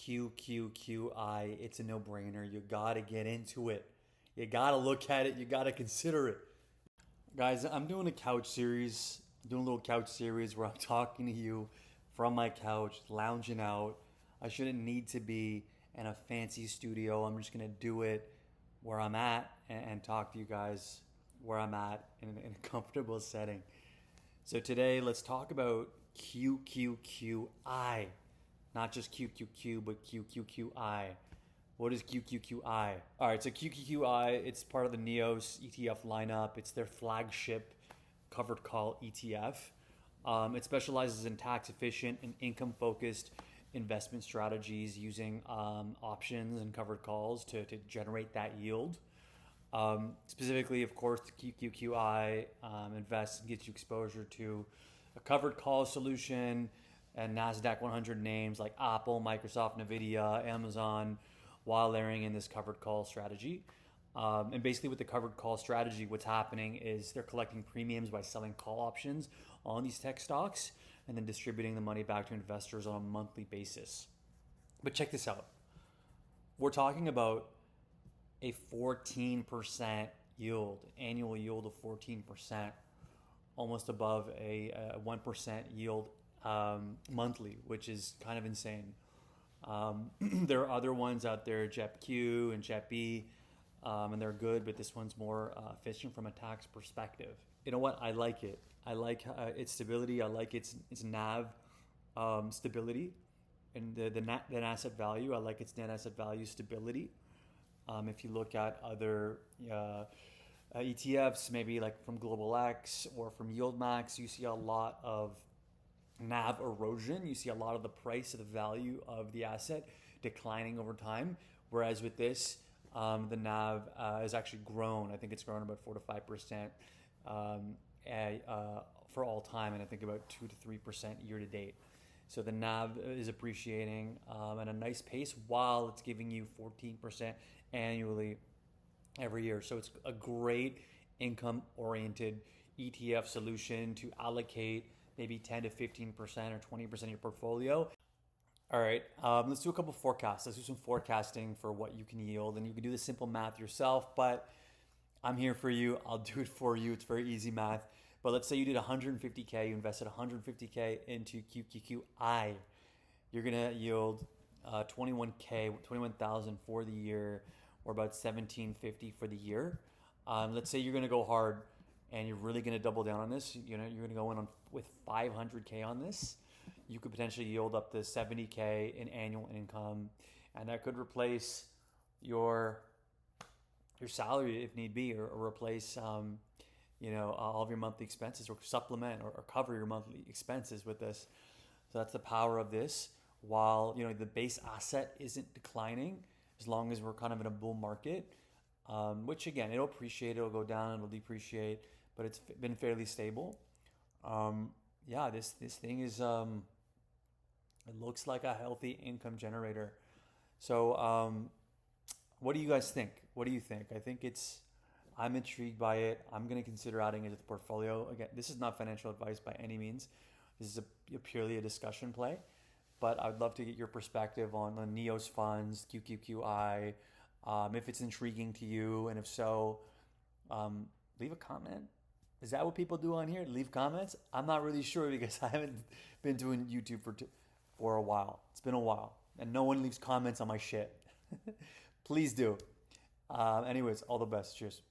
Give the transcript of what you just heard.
QQQI. It's a no-brainer. You got to get into it. You got to look at it. You got to consider it. Guys, I'm doing a couch series. I'm doing a little couch series where I'm talking to you from my couch, lounging out. I shouldn't need to be in a fancy studio. I'm just going to do it where I'm at and talk to you guys where I'm at in a comfortable setting. So today, let's talk about QQQI. Not just QQQ, but QQQI. What is QQQI? All right, so QQQI, it's part of the NEOS ETF lineup. It's their flagship covered call ETF. It specializes in tax efficient and income focused investment strategies using options and covered calls to generate that yield. Specifically, of course, the QQQI invests and gets you exposure to a covered call solution and NASDAQ 100 names like Apple, Microsoft, NVIDIA, Amazon, while layering in this covered call strategy. And basically with the covered call strategy, what's happening is they're collecting premiums by selling call options on these tech stocks and then distributing the money back to investors on a monthly basis. But check this out. We're talking about a 14% yield, annual yield of 14%, almost above a 1% yield monthly, which is kind of insane. There are other ones out there, JEPQ and JEPB, and they're good, but this one's more efficient from a tax perspective. You know what? I like it. I like its stability. I like its NAV stability and the net asset value. I like its net asset value stability. If you look at other ETFs, maybe like from Global X or from Yield Max, you see a lot of NAV erosion. You see a lot of the price of the value of the asset declining over time. Whereas with this, the NAV has actually grown. I think it's grown about 4 to 5% for all time, and I think about 2 to 3% year to date. So the NAV is appreciating at a nice pace while it's giving you 14% annually every year. So it's a great income-oriented ETF solution to allocate maybe 10 to 15% or 20% of your portfolio. All right, let's do a couple forecasts. Let's do some forecasting for what you can yield, and you can do the simple math yourself, but I'm here for you. I'll do it for you. It's very easy math. But let's say you did 150K, you invested 150K into QQQI. You're gonna yield 21,000 for the year, or about 1750 for the year. Let's say you're gonna go hard and you're really gonna double down on this. You know, you're gonna go in on with 500K on this. You could potentially yield up to 70K in annual income, and that could replace your salary if need be, or replace all of your monthly expenses, or supplement or cover your monthly expenses with this. So that's the power of this. While the base asset isn't declining, as long as we're kind of in a bull market, which again, it'll appreciate, it'll go down, it'll depreciate, but it's been fairly stable. This thing is it looks like a healthy income generator. So what do you guys think? What do you think? I'm intrigued by it. I'm going to consider adding it to the portfolio. Again, this is not financial advice by any means. This is purely a discussion play, but I'd love to get your perspective on the NEOS funds, QQQI, if it's intriguing to you, and if so, leave a comment. Is that what people do on here? Leave comments? I'm not really sure because I haven't been doing YouTube for a while. It's been a while, and no one leaves comments on my shit. Please do. Anyways, all the best. Cheers.